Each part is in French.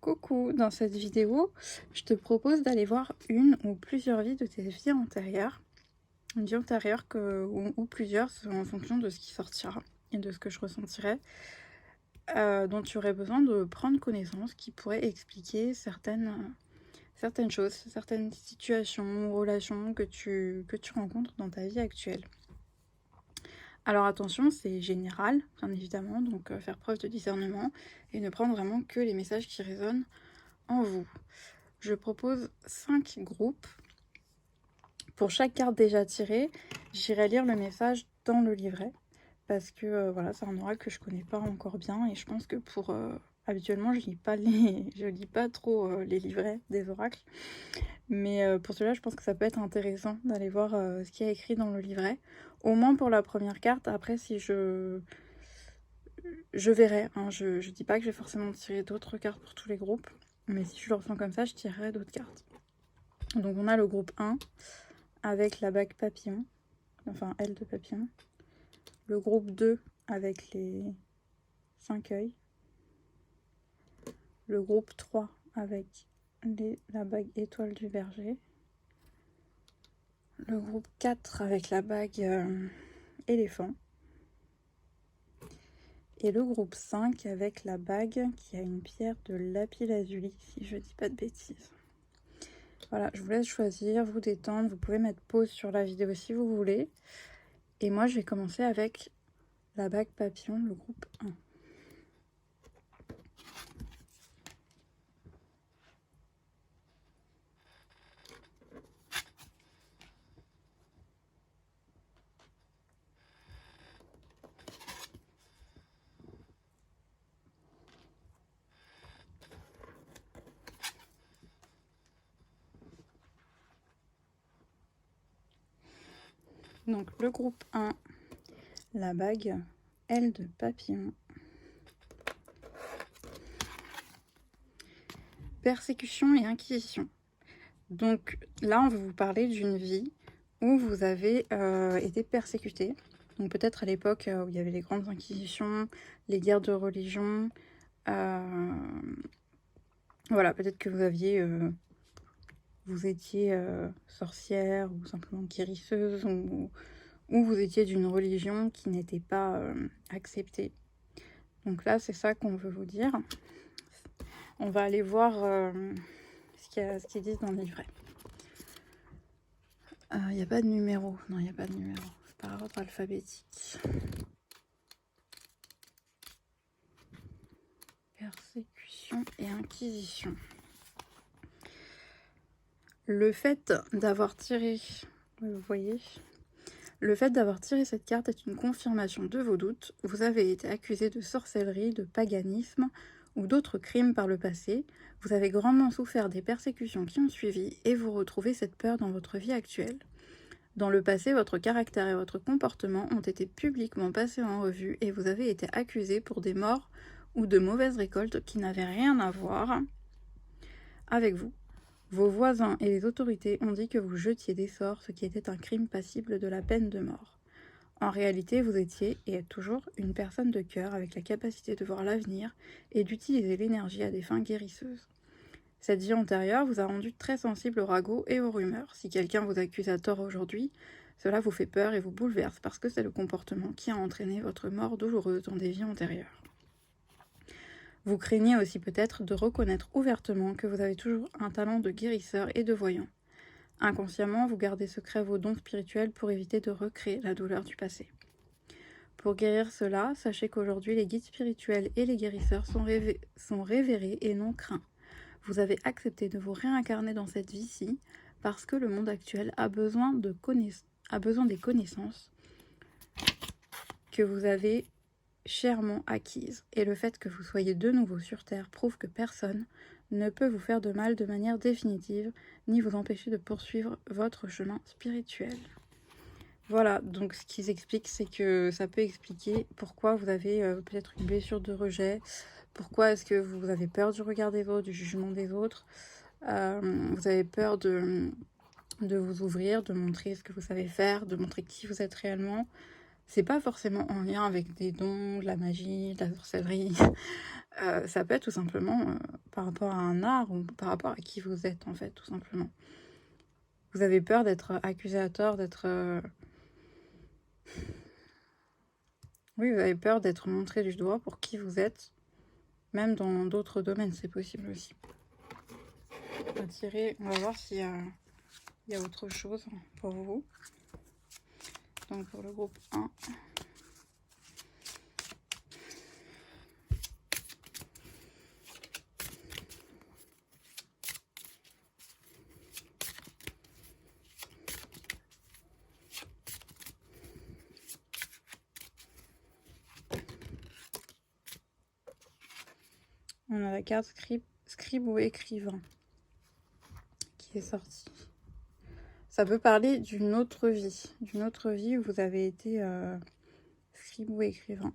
Coucou, dans cette vidéo, je te propose d'aller voir une ou plusieurs vies de tes vies antérieures. Une vie antérieure ou plusieurs, en fonction de ce qui sortira et de ce que je ressentirai, dont tu aurais besoin de prendre connaissance, qui pourrait expliquer certaines choses, certaines situations ou relations que tu rencontres dans ta vie actuelle. Alors attention, c'est général, bien évidemment, donc faire preuve de discernement et ne prendre vraiment que les messages qui résonnent en vous. Je propose 5 groupes. Pour chaque carte déjà tirée, j'irai lire le message dans le livret parce que voilà, c'est un oracle que je connais pas encore bien et je pense que habituellement je lis pas trop les livrets des oracles, mais pour cela je pense que ça peut être intéressant d'aller voir ce qu'il y a écrit dans le livret, au moins pour la première carte. Après, si je verrai, hein, je dis pas que je vais forcément tirer d'autres cartes pour tous les groupes, mais si je le ressens comme ça, je tirerai d'autres cartes. Donc on a le groupe 1 avec la bague papillon, enfin aile de papillon. Le groupe 2 avec les 5 œils. Le groupe 3 avec la bague étoile du berger. Le groupe 4 avec la bague éléphant. Et le groupe 5 avec la bague qui a une pierre de lapis-lazuli, si je dis pas de bêtises. Voilà, je vous laisse choisir, vous détendre. Vous pouvez mettre pause sur la vidéo si vous voulez. Et moi, je vais commencer avec la bague papillon, le groupe 1. Donc le groupe 1, la bague aile de papillon. Persécution et inquisition. Donc là, on va vous parler d'une vie où vous avez été persécuté. Donc peut-être à l'époque où il y avait les grandes inquisitions, les guerres de religion. Voilà, peut-être que vous étiez sorcière ou simplement guérisseuse, ou vous étiez d'une religion qui n'était pas acceptée. Donc là, c'est ça qu'on veut vous dire. On va aller voir ce qu'ils disent dans le livret. Il n'y a pas de numéro. Non, il n'y a pas de numéro. C'est par ordre alphabétique. Persécution et inquisition. Le fait d'avoir tiré, vous voyez, le fait d'avoir tiré cette carte est une confirmation de vos doutes. Vous avez été accusé de sorcellerie, de paganisme ou d'autres crimes par le passé. Vous avez grandement souffert des persécutions qui ont suivi et vous retrouvez cette peur dans votre vie actuelle. Dans le passé, votre caractère et votre comportement ont été publiquement passés en revue et vous avez été accusé pour des morts ou de mauvaises récoltes qui n'avaient rien à voir avec vous. Vos voisins et les autorités ont dit que vous jetiez des sorts, ce qui était un crime passible de la peine de mort. En réalité, vous étiez et êtes toujours une personne de cœur avec la capacité de voir l'avenir et d'utiliser l'énergie à des fins guérisseuses. Cette vie antérieure vous a rendu très sensible aux ragots et aux rumeurs. Si quelqu'un vous accuse à tort aujourd'hui, cela vous fait peur et vous bouleverse parce que c'est le comportement qui a entraîné votre mort douloureuse dans des vies antérieures. Vous craignez aussi peut-être de reconnaître ouvertement que vous avez toujours un talent de guérisseur et de voyant. Inconsciemment, vous gardez secret vos dons spirituels pour éviter de recréer la douleur du passé. Pour guérir cela, sachez qu'aujourd'hui les guides spirituels et les guérisseurs sont révérés et non craints. Vous avez accepté de vous réincarner dans cette vie-ci parce que le monde actuel a besoin des connaissances que vous avez chèrement acquises. Et le fait que vous soyez de nouveau sur Terre prouve que personne ne peut vous faire de mal de manière définitive, ni vous empêcher de poursuivre votre chemin spirituel. Voilà, donc ce qu'ils expliquent, c'est que ça peut expliquer pourquoi vous avez peut-être une blessure de rejet, pourquoi est-ce que vous avez peur du regard des autres, du jugement des autres, vous avez peur de vous ouvrir, de montrer ce que vous savez faire, de montrer qui vous êtes réellement. C'est pas forcément en lien avec des dons, de la magie, de la sorcellerie. Ça peut être tout simplement par rapport à un art ou par rapport à qui vous êtes, en fait, tout simplement. Vous avez peur d'être accusé à tort, d'être... Oui, vous avez peur d'être montré du doigt pour qui vous êtes. Même dans d'autres domaines, c'est possible aussi. On va tirer, on va voir s'il y a autre chose pour vous. Donc pour le groupe 1. On a la carte scribe ou écrivain qui est sortie. Ça peut parler d'une autre vie où vous avez été scribe ou écrivain.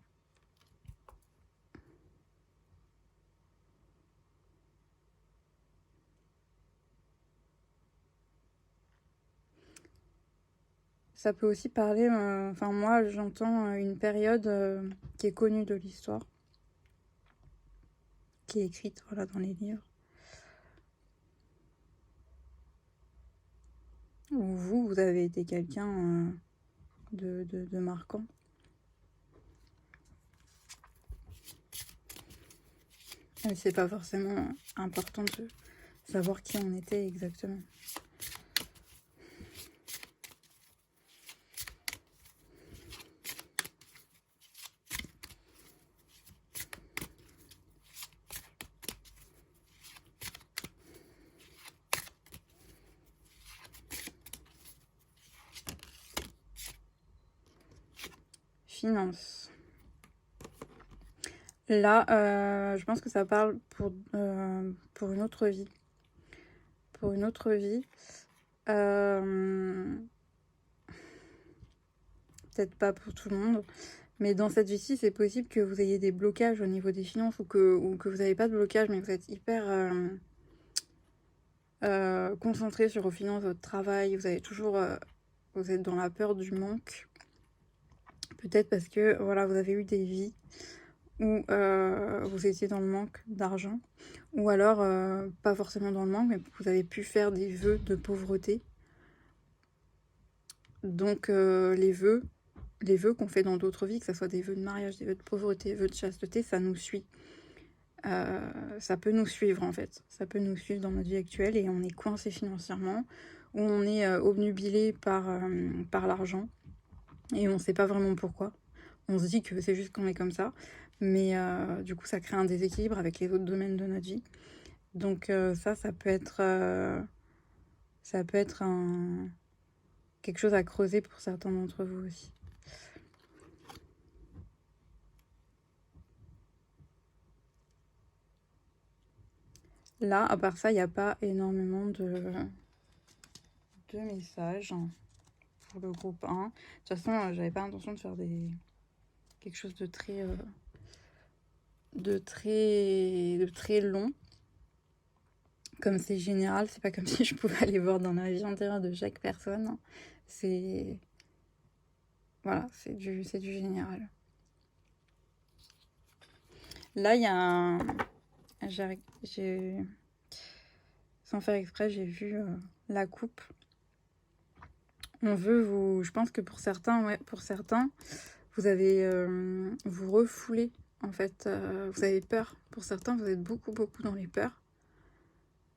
Ça peut aussi parler, enfin moi j'entends une période qui est connue de l'histoire, qui est écrite voilà, dans les livres. Où vous avez été quelqu'un de marquant. Mais c'est pas forcément important de savoir qui on était exactement. Finance. Là, je pense que ça parle pour une autre vie. Pour une autre vie. Peut-être pas pour tout le monde. Mais dans cette vie-ci, c'est possible que vous ayez des blocages au niveau des finances ou que vous n'avez pas de blocage, mais que vous êtes hyper concentré sur vos finances, votre travail. Vous avez toujours... vous êtes dans la peur du manque. Peut-être parce que voilà, vous avez eu des vies où vous étiez dans le manque d'argent. Ou alors, pas forcément dans le manque, mais vous avez pu faire des vœux de pauvreté. Donc les vœux qu'on fait dans d'autres vies, que ce soit des vœux de mariage, des vœux de pauvreté, des vœux de chasteté, ça nous suit. Ça peut nous suivre en fait. Ça peut nous suivre dans notre vie actuelle et on est coincé financièrement, ou on est obnubilé par l'argent et on ne sait pas vraiment pourquoi. On se dit que c'est juste qu'on est comme ça, mais du coup ça crée un déséquilibre avec les autres domaines de notre vie. Donc ça peut être quelque chose à creuser pour certains d'entre vous aussi. Là, à part ça, il n'y a pas énormément de messages pour le groupe 1. De toute façon, j'avais pas l'intention de faire quelque chose de très long. Comme c'est général, c'est pas comme si je pouvais aller voir dans la vie intérieure de chaque personne. C'est... Voilà, c'est du général. Là, il y a un... Sans faire exprès, j'ai vu la coupe. On veut vous... Je pense que pour certains, vous avez... vous refoulez, en fait. Vous avez peur. Pour certains, vous êtes beaucoup dans les peurs.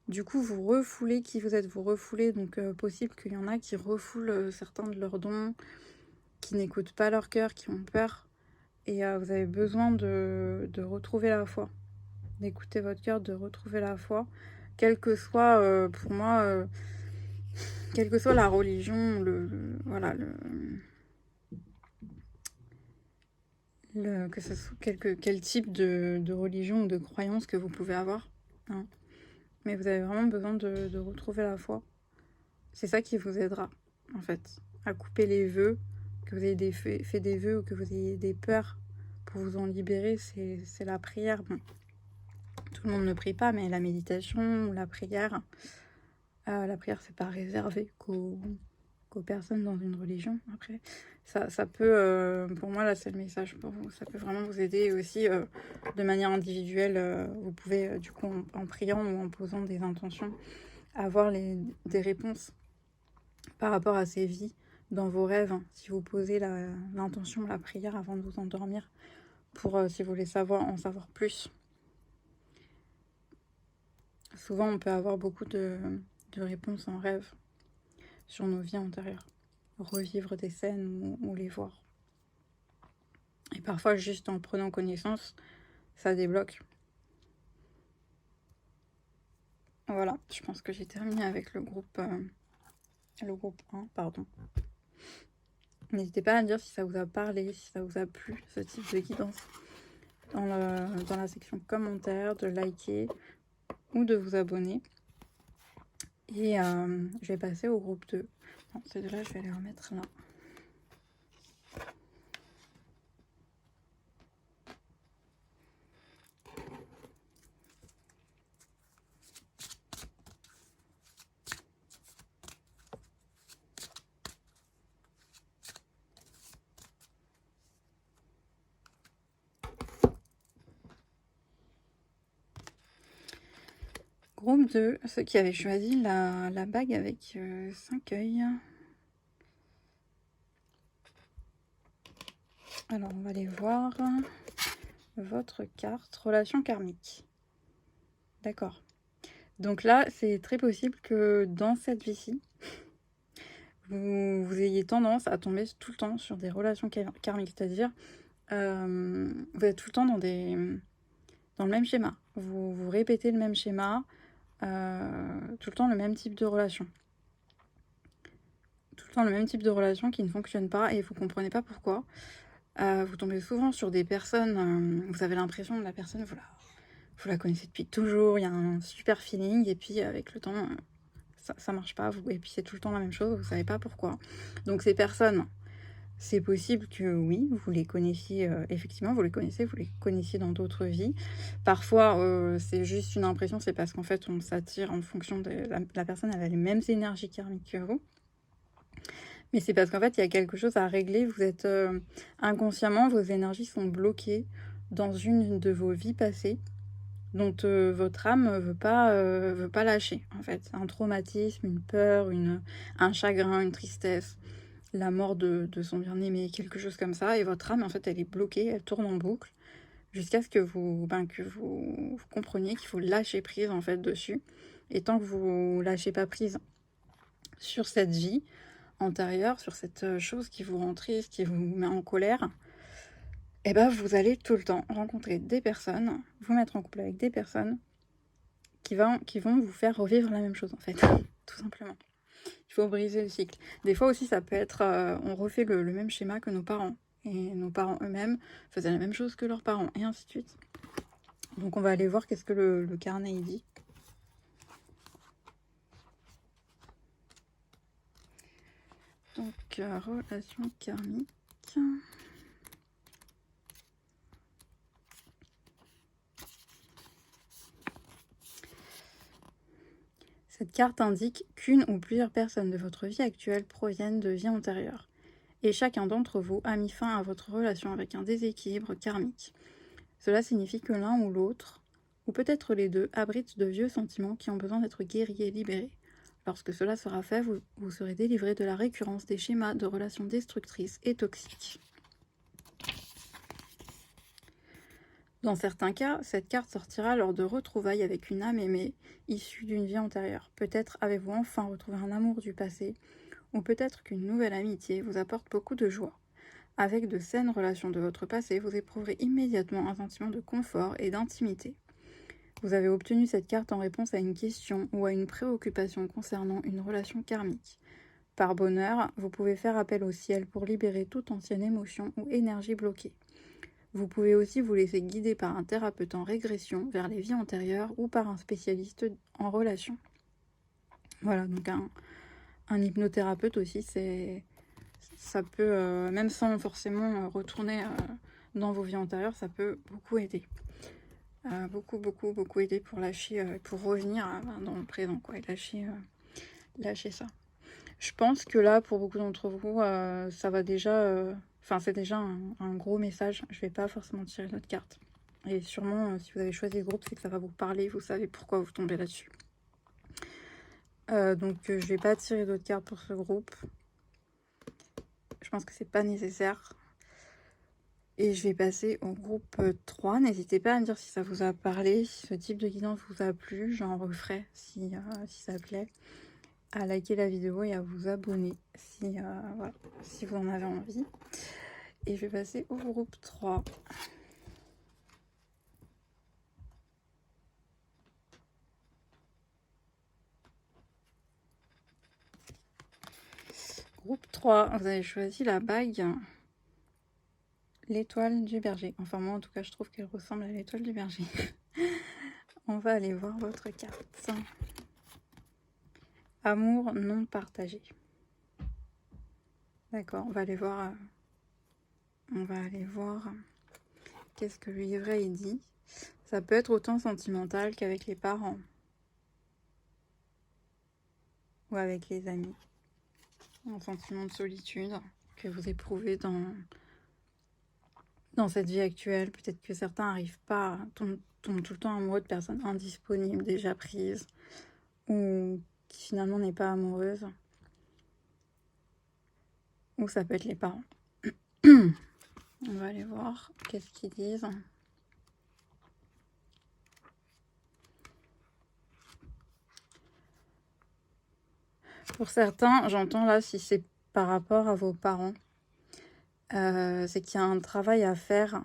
Du coup, vous refoulez qui vous êtes. Vous refoulez, donc possible qu'il y en a qui refoulent certains de leurs dons, qui n'écoutent pas leur cœur, qui ont peur. Et vous avez besoin de retrouver la foi. D'écouter votre cœur, de retrouver la foi. Quelle que soit, pour moi, quelle que soit la religion, que ce soit quel type de religion ou de croyance que vous pouvez avoir. Hein. Mais vous avez vraiment besoin de retrouver la foi. C'est ça qui vous aidera, en fait, à couper les vœux, que vous ayez fait des vœux ou que vous ayez des peurs pour vous en libérer, c'est la prière. Bon, tout le monde ne prie pas, mais la méditation ou la prière, c'est pas réservé qu'aux qu'aux personnes dans une religion. Après, ça peut, pour moi, là, c'est le message pour vous. Ça peut vraiment vous aider aussi de manière individuelle. Vous pouvez, du coup, en priant ou en posant des intentions, avoir des réponses par rapport à ces vies dans vos rêves. Si vous posez l'intention, la prière avant de vous endormir, pour si vous voulez en savoir plus. Souvent, on peut avoir beaucoup de réponses en rêve sur nos vies antérieures. Revivre des scènes ou les voir. Et parfois, juste en prenant connaissance, ça débloque. Voilà, je pense que j'ai terminé avec le groupe 1, pardon. N'hésitez pas à me dire si ça vous a parlé, si ça vous a plu, ce type de guidance, dans la section commentaires, de liker ou de vous abonner. Et je vais passer au groupe 2. Bon, ces deux-là, je vais les remettre là. Groupe 2, ceux qui avaient choisi la bague avec 5 œils. Alors, on va aller voir votre carte relation karmique. D'accord. Donc là, c'est très possible que dans cette vie-ci, vous ayez tendance à tomber tout le temps sur des relations karmiques. C'est-à-dire, vous êtes tout le temps dans le même schéma. Vous répétez le même schéma, tout le temps le même type de relation. Tout le temps le même type de relation qui ne fonctionne pas et vous ne comprenez pas pourquoi. Vous tombez souvent sur des personnes, vous avez l'impression que la personne, vous la connaissez depuis toujours, il y a un super feeling, et puis avec le temps, ça marche pas, et puis c'est tout le temps la même chose, vous savez pas pourquoi. Donc ces personnes, c'est possible que oui, vous les connaissiez, effectivement, vous les connaissiez dans d'autres vies. Parfois, c'est juste une impression, c'est parce qu'en fait, on s'attire en fonction de la personne, elle a les mêmes énergies karmiques que vous. Mais c'est parce qu'en fait, il y a quelque chose à régler. Vous êtes inconsciemment, vos énergies sont bloquées dans une de vos vies passées, dont votre âme veut pas lâcher. En fait, un traumatisme, une peur, un chagrin, une tristesse, la mort de son bien-aimé, quelque chose comme ça. Et votre âme, en fait, elle est bloquée, elle tourne en boucle, jusqu'à ce que vous compreniez qu'il faut lâcher prise en fait dessus. Et tant que vous lâchez pas prise sur cette vie antérieure, sur cette chose qui vous rend triste, qui vous met en colère, et ben vous allez tout le temps rencontrer des personnes, vous mettre en couple avec des personnes qui vont vous faire revivre la même chose en fait, tout simplement. Il faut briser le cycle. Des fois aussi ça peut être, on refait le même schéma que nos parents, et nos parents eux-mêmes faisaient la même chose que leurs parents, et ainsi de suite. Donc on va aller voir qu'est-ce que le carnet il dit. Donc, relation karmique. Cette carte indique qu'une ou plusieurs personnes de votre vie actuelle proviennent de vies antérieures, et chacun d'entre vous a mis fin à votre relation avec un déséquilibre karmique. Cela signifie que l'un ou l'autre, ou peut-être les deux, abritent de vieux sentiments qui ont besoin d'être guéris et libérés. Lorsque cela sera fait, vous serez délivré de la récurrence des schémas de relations destructrices et toxiques. Dans certains cas, cette carte sortira lors de retrouvailles avec une âme aimée issue d'une vie antérieure. Peut-être avez-vous enfin retrouvé un amour du passé, ou peut-être qu'une nouvelle amitié vous apporte beaucoup de joie. Avec de saines relations de votre passé, vous éprouverez immédiatement un sentiment de confort et d'intimité. Vous avez obtenu cette carte en réponse à une question ou à une préoccupation concernant une relation karmique. Par bonheur, vous pouvez faire appel au ciel pour libérer toute ancienne émotion ou énergie bloquée. Vous pouvez aussi vous laisser guider par un thérapeute en régression vers les vies antérieures ou par un spécialiste en relation. Voilà, donc un hypnothérapeute aussi, ça peut, même sans forcément retourner dans vos vies antérieures, ça peut beaucoup aider. Beaucoup aider pour lâcher, pour revenir dans le présent, quoi, et lâcher ça. Je pense que là, pour beaucoup d'entre vous, ça va déjà... Enfin, c'est déjà un gros message. Je vais pas forcément tirer d'autres cartes. Et sûrement, si vous avez choisi le groupe, c'est que ça va vous parler. Vous savez pourquoi vous tombez là-dessus. Donc, je vais pas tirer d'autres cartes pour ce groupe. Je pense que c'est pas nécessaire. Et je vais passer au groupe 3. N'hésitez pas à me dire si ça vous a parlé, si ce type de guidance vous a plu. J'en referai si ça plaît. À liker la vidéo et à vous abonner si, voilà, si vous en avez envie. Et je vais passer au groupe 3. Groupe 3, vous avez choisi la bague, l'étoile du berger. Enfin moi en tout cas je trouve qu'elle ressemble à l'étoile du berger. On va aller voir votre carte. Amour non partagé. D'accord, on va aller voir. Qu'est-ce que le livret il dit. Ça peut être autant sentimental qu'avec les parents. Ou avec les amis. Un sentiment de solitude que vous éprouvez dans cette vie actuelle. Peut-être que certains n'arrivent pas, tombent tout le temps amoureux de personnes indisponibles, déjà prises, ou qui finalement n'est pas amoureuse. Ou ça peut être les parents. On va aller voir qu'est-ce qu'ils disent. Pour certains, j'entends là, si c'est par rapport à vos parents, c'est qu'il y a un travail à faire.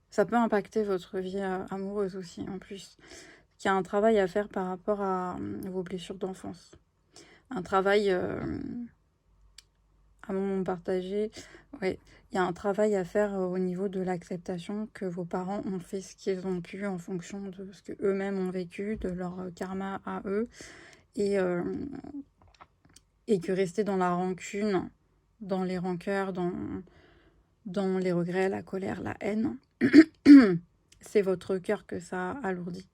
Ça peut impacter votre vie amoureuse aussi, en plus. Qu'il y a un travail à faire par rapport à vos blessures d'enfance. Un travail à moment partagé. Ouais, il y a un travail à faire au niveau de l'acceptation que vos parents ont fait ce qu'ils ont pu en fonction de ce que eux-mêmes ont vécu, de leur karma à eux. Et que rester dans la rancune, dans les rancœurs, dans les regrets, la colère, la haine, c'est votre cœur que ça alourdit.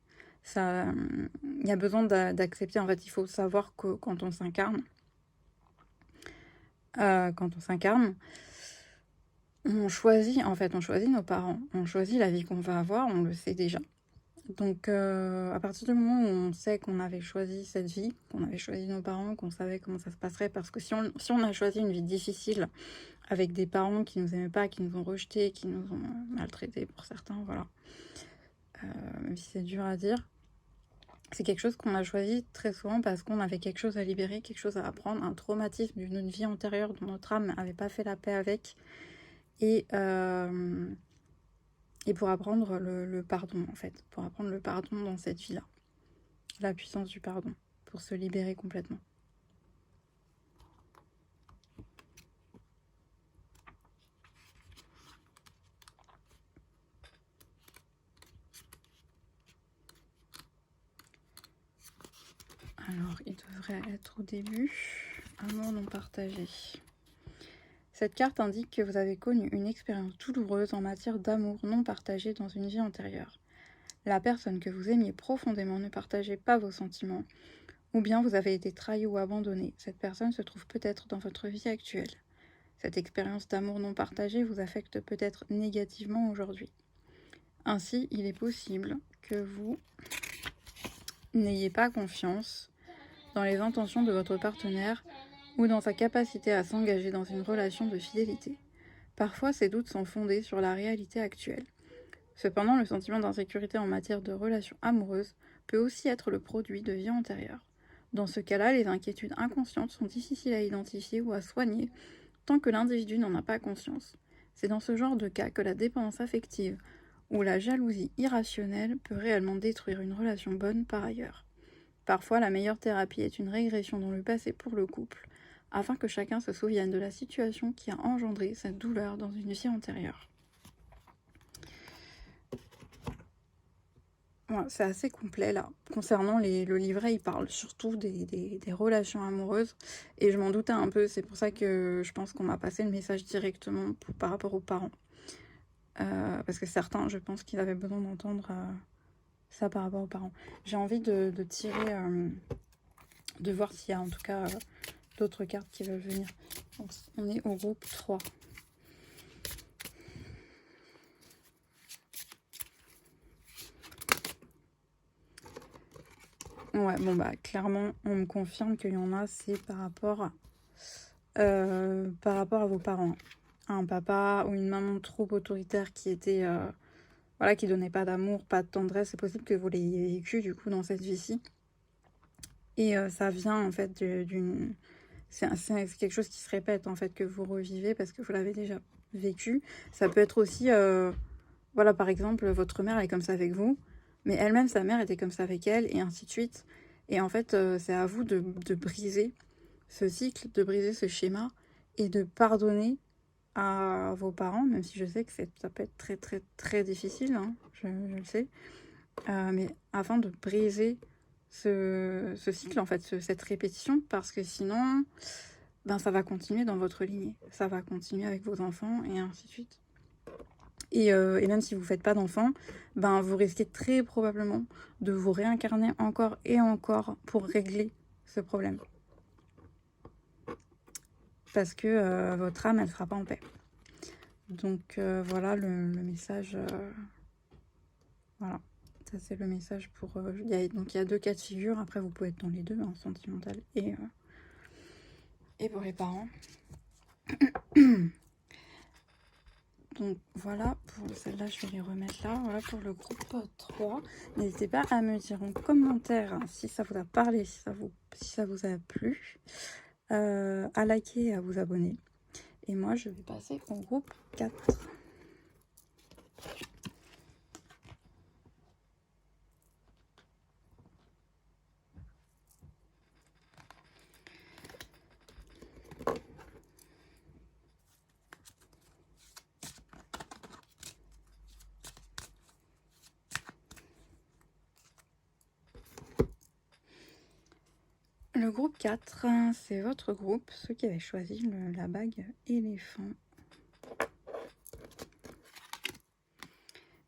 Il y a besoin d'accepter. En fait, il faut savoir que quand on s'incarne, on choisit nos parents, on choisit la vie qu'on va avoir, on le sait déjà. Donc, à partir du moment où on sait qu'on avait choisi cette vie, qu'on avait choisi nos parents, qu'on savait comment ça se passerait, parce que si on a choisi une vie difficile avec des parents qui nous aimaient pas, qui nous ont rejetés, qui nous ont maltraités pour certains, voilà, même si c'est dur à dire, c'est quelque chose qu'on a choisi très souvent parce qu'on avait quelque chose à libérer, quelque chose à apprendre, un traumatisme d'une vie antérieure dont notre âme n'avait pas fait la paix avec, et pour apprendre le pardon, en fait. Pour apprendre le pardon dans cette vie-là. La puissance du pardon. Pour se libérer complètement. Alors, il devrait être au début. Amour non partagé. Cette carte indique que vous avez connu une expérience douloureuse en matière d'amour non partagé dans une vie antérieure. La personne que vous aimiez profondément ne partageait pas vos sentiments, ou bien vous avez été trahi ou abandonné. Cette personne se trouve peut-être dans votre vie actuelle. Cette expérience d'amour non partagé vous affecte peut-être négativement aujourd'hui. Ainsi, il est possible que vous n'ayez pas confiance dans les intentions de votre partenaire ou dans sa capacité à s'engager dans une relation de fidélité. Parfois, ces doutes sont fondés sur la réalité actuelle. Cependant, le sentiment d'insécurité en matière de relations amoureuses peut aussi être le produit de vies antérieures. Dans ce cas-là, les inquiétudes inconscientes sont difficiles à identifier ou à soigner tant que l'individu n'en a pas conscience. C'est dans ce genre de cas que la dépendance affective ou la jalousie irrationnelle peut réellement détruire une relation bonne par ailleurs. Parfois, la meilleure thérapie est une régression dans le passé pour le couple, afin que chacun se souvienne de la situation qui a engendré cette douleur dans une vie antérieure. Ouais, c'est assez complet là. Concernant le livret, il parle surtout des relations amoureuses. Et je m'en doutais un peu, c'est pour ça que je pense qu'on m'a passé le message directement par rapport aux parents. Parce que certains, je pense qu'ils avaient besoin d'entendre ça par rapport aux parents. J'ai envie de tirer, de voir s'il y a en tout cas d'autres cartes qui veulent venir. Donc, on est au groupe 3. Ouais, bon bah clairement, on me confirme qu'il y en a, c'est par rapport à vos parents. Un papa ou une maman trop autoritaire qui était, voilà, qui donnait pas d'amour, pas de tendresse. C'est possible que vous l'ayez vécu du coup dans cette vie-ci. Et ça vient en fait d'une... C'est quelque chose qui se répète en fait, que vous revivez parce que vous l'avez déjà vécu. Ça peut être aussi, voilà, par exemple, votre mère elle est comme ça avec vous, mais elle-même, sa mère était comme ça avec elle, et ainsi de suite. Et en fait, c'est à vous de briser ce cycle, de briser ce schéma, et de pardonner à vos parents, même si je sais que ça peut être très très très difficile, hein, je le sais, mais afin de briser ce cycle, en fait, cette répétition, parce que sinon, ben, ça va continuer dans votre lignée, ça va continuer avec vos enfants, et ainsi de suite. Et même si vous ne faites pas d'enfants, ben, vous risquez très probablement de vous réincarner encore et encore pour régler ce problème. Parce que votre âme, elle ne sera pas en paix. Donc voilà le message. Voilà, ça c'est le message pour... donc il y a 2 cas de figure. Après, vous pouvez être dans les deux, hein, sentimental et pour les parents. Donc voilà, pour celle-là, je vais les remettre là. Voilà pour le groupe 3. N'hésitez pas à me dire en commentaire hein, si ça vous a parlé, si ça vous a plu. À liker et à vous abonner. Et moi, je vais passer au groupe 4. Le groupe 4, c'est votre groupe, ceux qui avaient choisi la bague éléphant.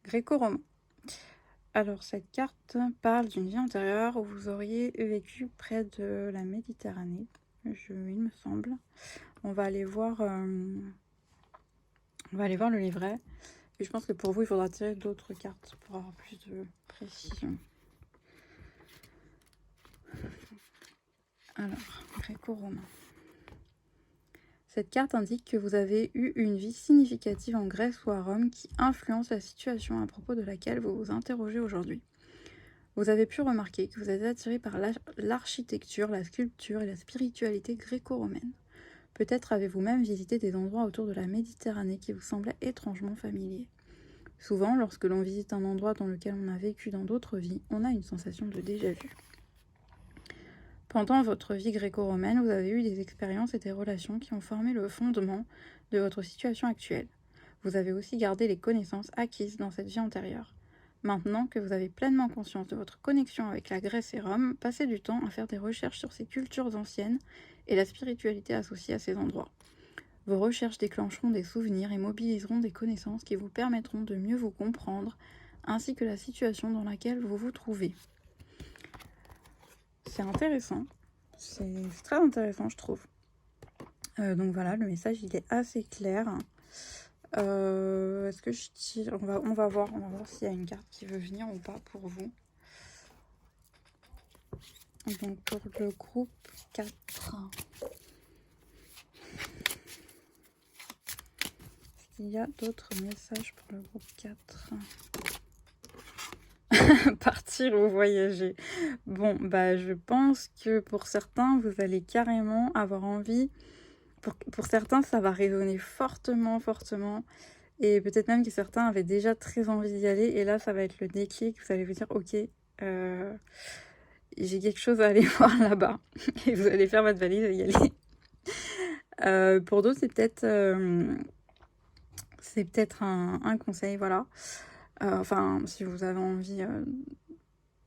Gréco-romain. Alors, cette carte parle d'une vie antérieure où vous auriez vécu près de la Méditerranée, il me semble. On va aller voir le livret. Et je pense que pour vous, il faudra tirer d'autres cartes pour avoir plus de précision. Alors, gréco-romain. Cette carte indique que vous avez eu une vie significative en Grèce ou à Rome qui influence la situation à propos de laquelle vous vous interrogez aujourd'hui. Vous avez pu remarquer que vous êtes attiré par l'architecture, la sculpture et la spiritualité gréco-romaine. Peut-être avez-vous même visité des endroits autour de la Méditerranée qui vous semblaient étrangement familiers. Souvent, lorsque l'on visite un endroit dans lequel on a vécu dans d'autres vies, on a une sensation de déjà-vu. Pendant votre vie gréco-romaine, vous avez eu des expériences et des relations qui ont formé le fondement de votre situation actuelle. Vous avez aussi gardé les connaissances acquises dans cette vie antérieure. Maintenant que vous avez pleinement conscience de votre connexion avec la Grèce et Rome, passez du temps à faire des recherches sur ces cultures anciennes et la spiritualité associée à ces endroits. Vos recherches déclencheront des souvenirs et mobiliseront des connaissances qui vous permettront de mieux vous comprendre, ainsi que la situation dans laquelle vous vous trouvez. C'est intéressant, c'est très intéressant je trouve. Donc voilà, le message il est assez clair. Est-ce que je tire, on va voir s'il y a une carte qui veut venir ou pas pour vous. Donc pour le groupe 4. Est-ce qu'il y a d'autres messages pour le groupe 4? Partir ou voyager. Bon, bah je pense que pour certains, vous allez carrément avoir envie. Pour certains, ça va résonner fortement. Et peut-être même que certains avaient déjà très envie d'y aller. Et là, ça va être le déclic. Vous allez vous dire, ok, j'ai quelque chose à aller voir là-bas. Et vous allez faire votre valise et y aller. Pour d'autres, c'est peut-être un conseil, voilà. Enfin, si vous avez envie...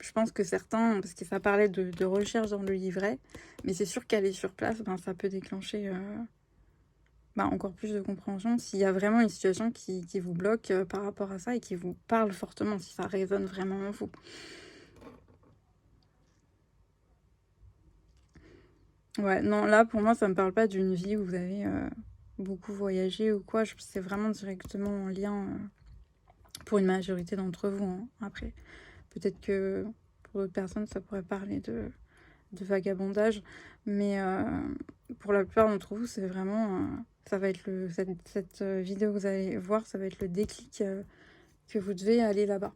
je pense que certains, parce que ça parlait de recherche dans le livret, mais c'est sûr qu'aller sur place, ben, ça peut déclencher encore plus de compréhension s'il y a vraiment une situation qui vous bloque par rapport à ça et qui vous parle fortement, si ça résonne vraiment en vous. Ouais, non, là, pour moi, ça me parle pas d'une vie où vous avez beaucoup voyagé ou quoi. C'est vraiment directement en lien pour une majorité d'entre vous, hein. Après, peut-être que pour d'autres personnes, ça pourrait parler de vagabondage. Mais pour la plupart d'entre vous, c'est vraiment... ça va être cette vidéo que vous allez voir, ça va être le déclic que vous devez aller là-bas.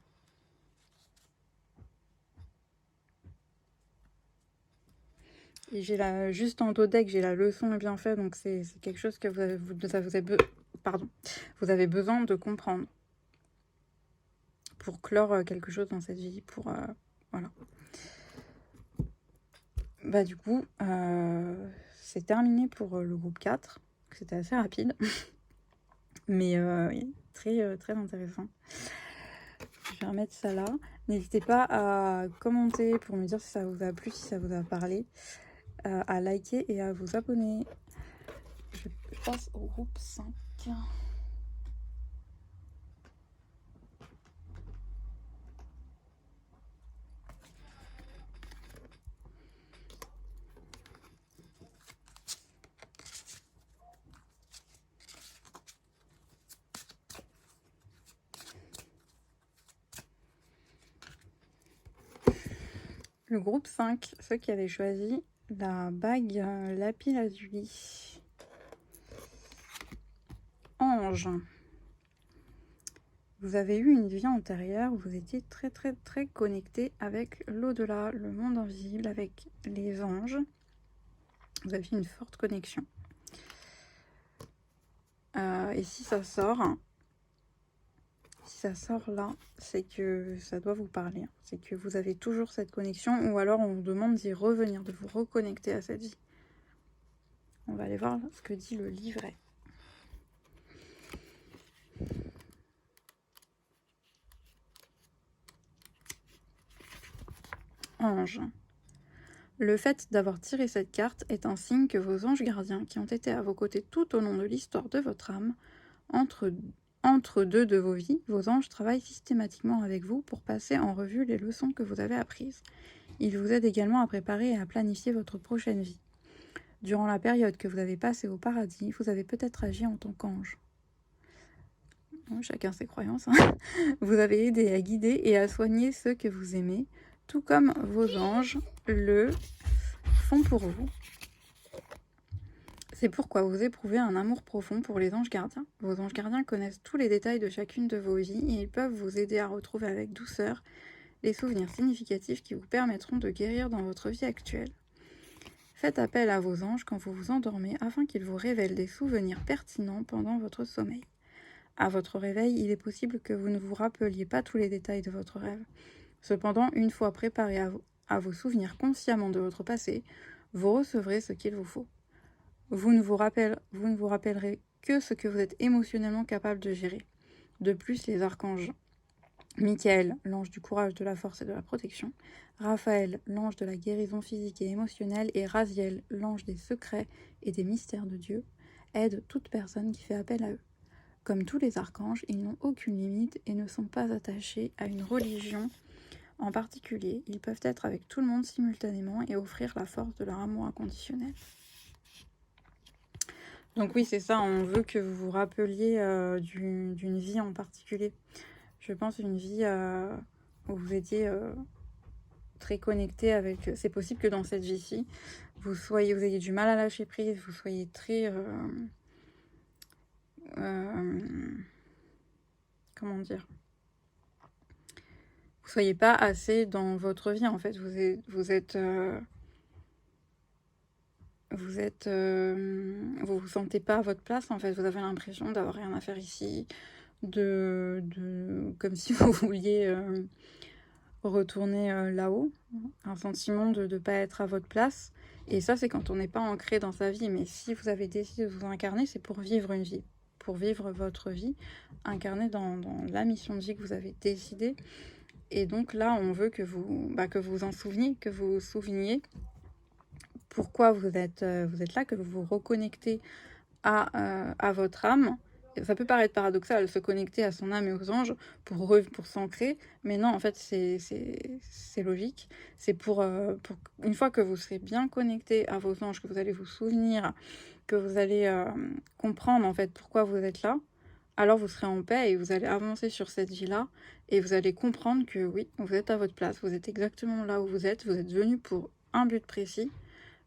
Et j'ai juste en dos deck, j'ai la leçon et bien fait, donc c'est quelque chose que pardon, vous avez besoin de comprendre pour clore quelque chose dans cette vie, pour voilà. Bah du coup, c'est terminé pour le groupe 4. C'était assez rapide, mais très, très intéressant. Je vais remettre ça là. N'hésitez pas à commenter pour me dire si ça vous a plu, si ça vous a parlé, à liker et à vous abonner. Je passe au groupe 5. Le groupe 5, ceux qui avaient choisi la bague lapis-lazuli. Ange. Vous avez eu une vie antérieure où vous étiez très très très connecté avec l'au-delà, le monde invisible, avec les anges. Vous aviez une forte connexion. Et si ça sort là, c'est que ça doit vous parler. C'est que vous avez toujours cette connexion, ou alors on vous demande d'y revenir, de vous reconnecter à cette vie. On va aller voir ce que dit le livret. Ange. Le fait d'avoir tiré cette carte est un signe que vos anges gardiens, qui ont été à vos côtés tout au long de l'histoire de votre âme, entre deux de vos vies, vos anges travaillent systématiquement avec vous pour passer en revue les leçons que vous avez apprises. Ils vous aident également à préparer et à planifier votre prochaine vie. Durant la période que vous avez passée au paradis, vous avez peut-être agi en tant qu'ange. Chacun ses croyances, hein. Vous avez aidé à guider et à soigner ceux que vous aimez, tout comme vos anges le font pour vous. C'est pourquoi vous éprouvez un amour profond pour les anges gardiens. Vos anges gardiens connaissent tous les détails de chacune de vos vies et ils peuvent vous aider à retrouver avec douceur les souvenirs significatifs qui vous permettront de guérir dans votre vie actuelle. Faites appel à vos anges quand vous vous endormez afin qu'ils vous révèlent des souvenirs pertinents pendant votre sommeil. À votre réveil, il est possible que vous ne vous rappeliez pas tous les détails de votre rêve. Cependant, une fois préparé à vous souvenir consciemment de votre passé, vous recevrez ce qu'il vous faut. Vous ne vous rappellerez que ce que vous êtes émotionnellement capable de gérer. De plus, les archanges Michael, l'ange du courage, de la force et de la protection, Raphaël, l'ange de la guérison physique et émotionnelle, et Raziel, l'ange des secrets et des mystères de Dieu, aident toute personne qui fait appel à eux. Comme tous les archanges, ils n'ont aucune limite et ne sont pas attachés à une religion en particulier. Ils peuvent être avec tout le monde simultanément et offrir la force de leur amour inconditionnel. Donc oui, c'est ça, on veut que vous vous rappeliez d'une vie en particulier. Je pense une vie où vous étiez très connecté avec... C'est possible que dans cette vie-ci, vous ayez du mal à lâcher prise, vous soyez très... comment dire, vous soyez pas assez dans votre vie en fait, vous vous sentez pas à votre place en fait, vous avez l'impression d'avoir rien à faire ici, comme si vous vouliez retourner là-haut, un sentiment de ne pas être à votre place. Et ça, c'est quand on n'est pas ancré dans sa vie. Mais si vous avez décidé de vous incarner, c'est pour vivre une vie, pour vivre votre vie, incarnée dans la mission de vie que vous avez décidé. Et donc là, on veut que vous en souveniez, que vous vous souveniez pourquoi vous êtes là, que vous vous reconnectez à votre âme, ça peut paraître paradoxal, se connecter à son âme et aux anges pour s'ancrer, mais non, en fait, c'est logique. C'est pour une fois que vous serez bien connecté à vos anges, que vous allez vous souvenir, que vous allez comprendre, en fait, pourquoi vous êtes là, alors vous serez en paix et vous allez avancer sur cette vie-là et vous allez comprendre que oui, vous êtes à votre place, vous êtes exactement là où vous êtes venu pour un but précis.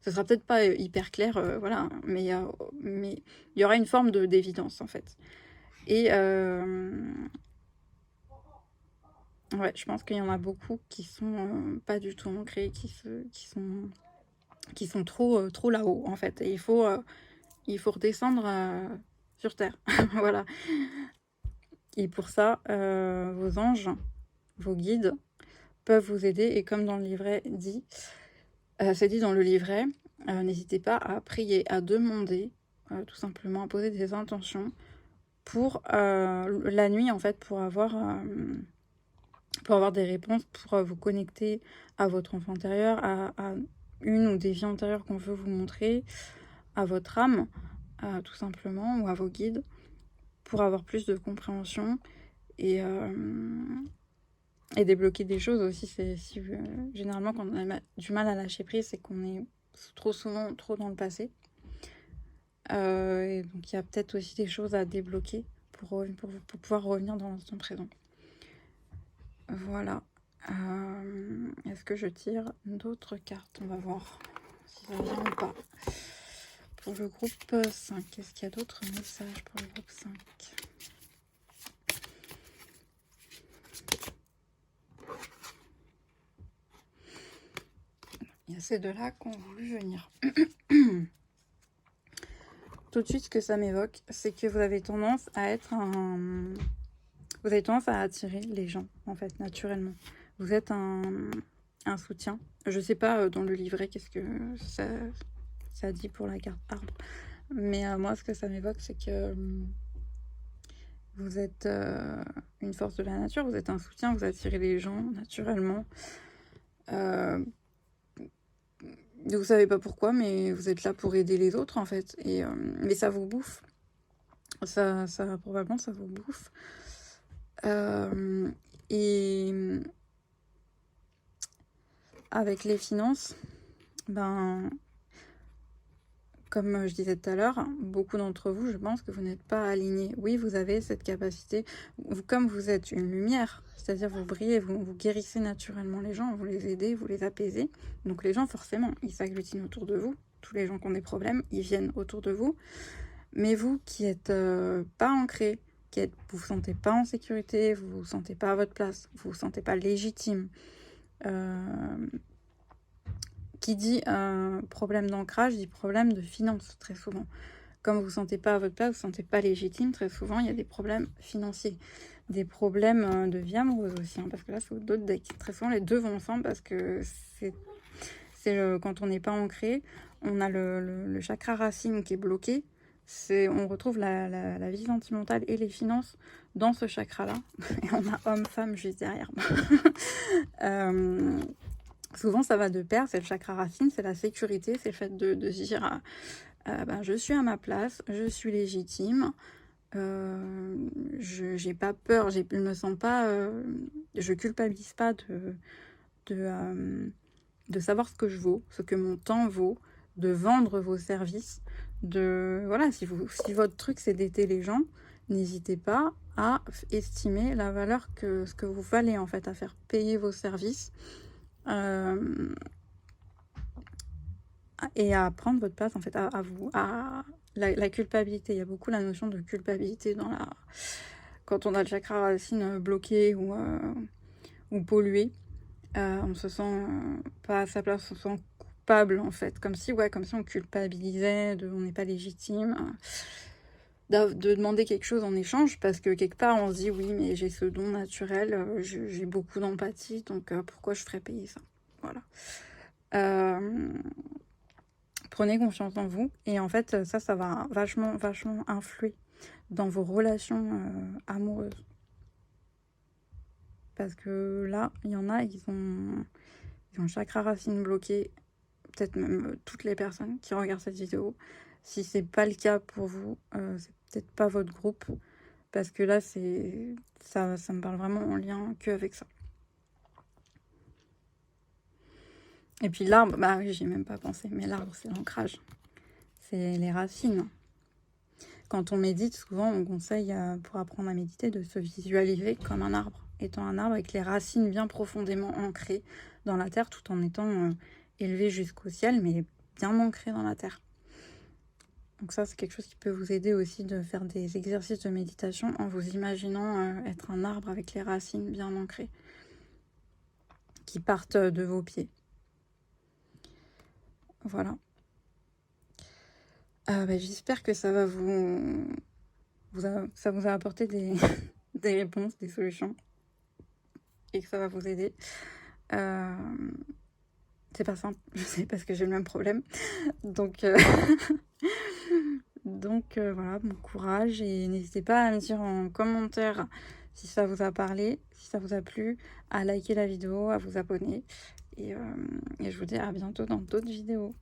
Ce sera peut-être pas hyper clair, voilà, mais il y aura une forme d'évidence, en fait. Et ouais, je pense qu'il y en a beaucoup qui sont pas du tout ancrés, qui sont trop là-haut, en fait. Et il faut redescendre sur Terre. Voilà. Et pour ça, vos anges, vos guides peuvent vous aider. Et comme dans le livret dit, c'est dit dans le livret, n'hésitez pas à prier, à demander, tout simplement, à poser des intentions pour la nuit, en fait, pour avoir des réponses, pour vous connecter à votre enfant intérieur, à une ou des vies antérieures qu'on veut vous montrer, à votre âme, tout simplement, ou à vos guides, pour avoir plus de compréhension et débloquer des choses aussi. Généralement, quand on a du mal à lâcher prise, c'est qu'on est trop souvent trop dans le passé. Et donc, il y a peut-être aussi des choses à débloquer pour pouvoir revenir dans l'instant présent. Voilà. Est-ce que je tire d'autres cartes? On va voir si ça vient ou pas. Pour le groupe 5, est-ce qu'il y a d'autres messages pour le groupe 5? Il y a ces deux-là qui ont voulu venir. Tout de suite, ce que ça m'évoque, c'est que vous avez tendance à être vous avez tendance à attirer les gens, en fait, naturellement. Vous êtes un soutien. Je sais pas dans le livret qu'est-ce que ça dit pour la carte arbre. Mais moi, ce que ça m'évoque, c'est que vous êtes une force de la nature, vous êtes un soutien, vous attirez les gens naturellement. Vous savez pas pourquoi, mais vous êtes là pour aider les autres, en fait. Mais ça vous bouffe. Probablement, ça vous bouffe. Et avec les finances, comme je disais tout à l'heure, beaucoup d'entre vous, je pense que vous n'êtes pas alignés. Oui, vous avez cette capacité, comme vous êtes une lumière, c'est-à-dire vous brillez, vous guérissez naturellement les gens, vous les aidez, vous les apaisez. Donc les gens, forcément, ils s'agglutinent autour de vous. Tous les gens qui ont des problèmes, ils viennent autour de vous. Mais vous qui n'êtes pas ancrés, vous ne vous sentez pas en sécurité, vous ne vous sentez pas à votre place, vous ne vous sentez pas légitime. Qui dit problème d'ancrage, dit problème de finances, très souvent. Comme vous ne vous sentez pas à votre place, vous ne vous sentez pas légitime, très souvent, il y a des problèmes financiers. Des problèmes de vie amoureuse aussi, hein, parce que là, c'est d'autres decks. Très souvent, les deux vont ensemble parce que quand on n'est pas ancré, on a le chakra racine qui est bloqué. On retrouve la vie sentimentale et les finances dans ce chakra-là. Et on a homme-femme juste derrière. Souvent, ça va de pair, c'est le chakra racine, c'est la sécurité, c'est le fait de se dire je suis à ma place, je suis légitime, j'ai pas peur, je me sens pas, je culpabilise pas de savoir ce que je vaux, ce que mon temps vaut, de vendre vos services, voilà, si votre truc c'est d'aider les gens, n'hésitez pas à estimer la valeur ce que vous valez en fait, à faire payer vos services. Et à prendre votre place en fait, à la culpabilité. Il y a beaucoup la notion de culpabilité quand on a le chakra racine bloqué ou pollué. On se sent pas à sa place, on se sent coupable en fait, comme si on culpabilisait, on n'est pas légitime de demander quelque chose en échange, parce que quelque part on se dit oui, mais j'ai ce don naturel, j'ai beaucoup d'empathie, donc pourquoi je ferais payer ça? Voilà. Prenez confiance en vous, et en fait ça va vachement influer dans vos relations amoureuses, parce que là il y en a, ils ont le chakra racine bloqué, peut-être même toutes les personnes qui regardent cette vidéo. Si c'est pas le cas pour vous, c'est peut-être pas votre groupe, parce que là, ça me parle vraiment en lien qu'avec ça. Et puis l'arbre, bah oui, j'y ai même pas pensé, mais l'arbre, c'est l'ancrage. C'est les racines. Quand on médite, souvent, on conseille, pour apprendre à méditer, de se visualiser comme un arbre, étant un arbre avec les racines bien profondément ancrées dans la terre, tout en étant élevé jusqu'au ciel, mais bien ancré dans la terre. Donc ça, c'est quelque chose qui peut vous aider aussi de faire des exercices de méditation en vous imaginant être un arbre avec les racines bien ancrées, qui partent de vos pieds. Voilà. J'espère que ça va ça vous a apporté des, des réponses, des solutions, et que ça va vous aider. C'est pas simple, je sais, parce que j'ai le même problème. Donc, voilà, bon courage, et n'hésitez pas à me dire en commentaire si ça vous a parlé, si ça vous a plu, à liker la vidéo, à vous abonner. Et je vous dis à bientôt dans d'autres vidéos.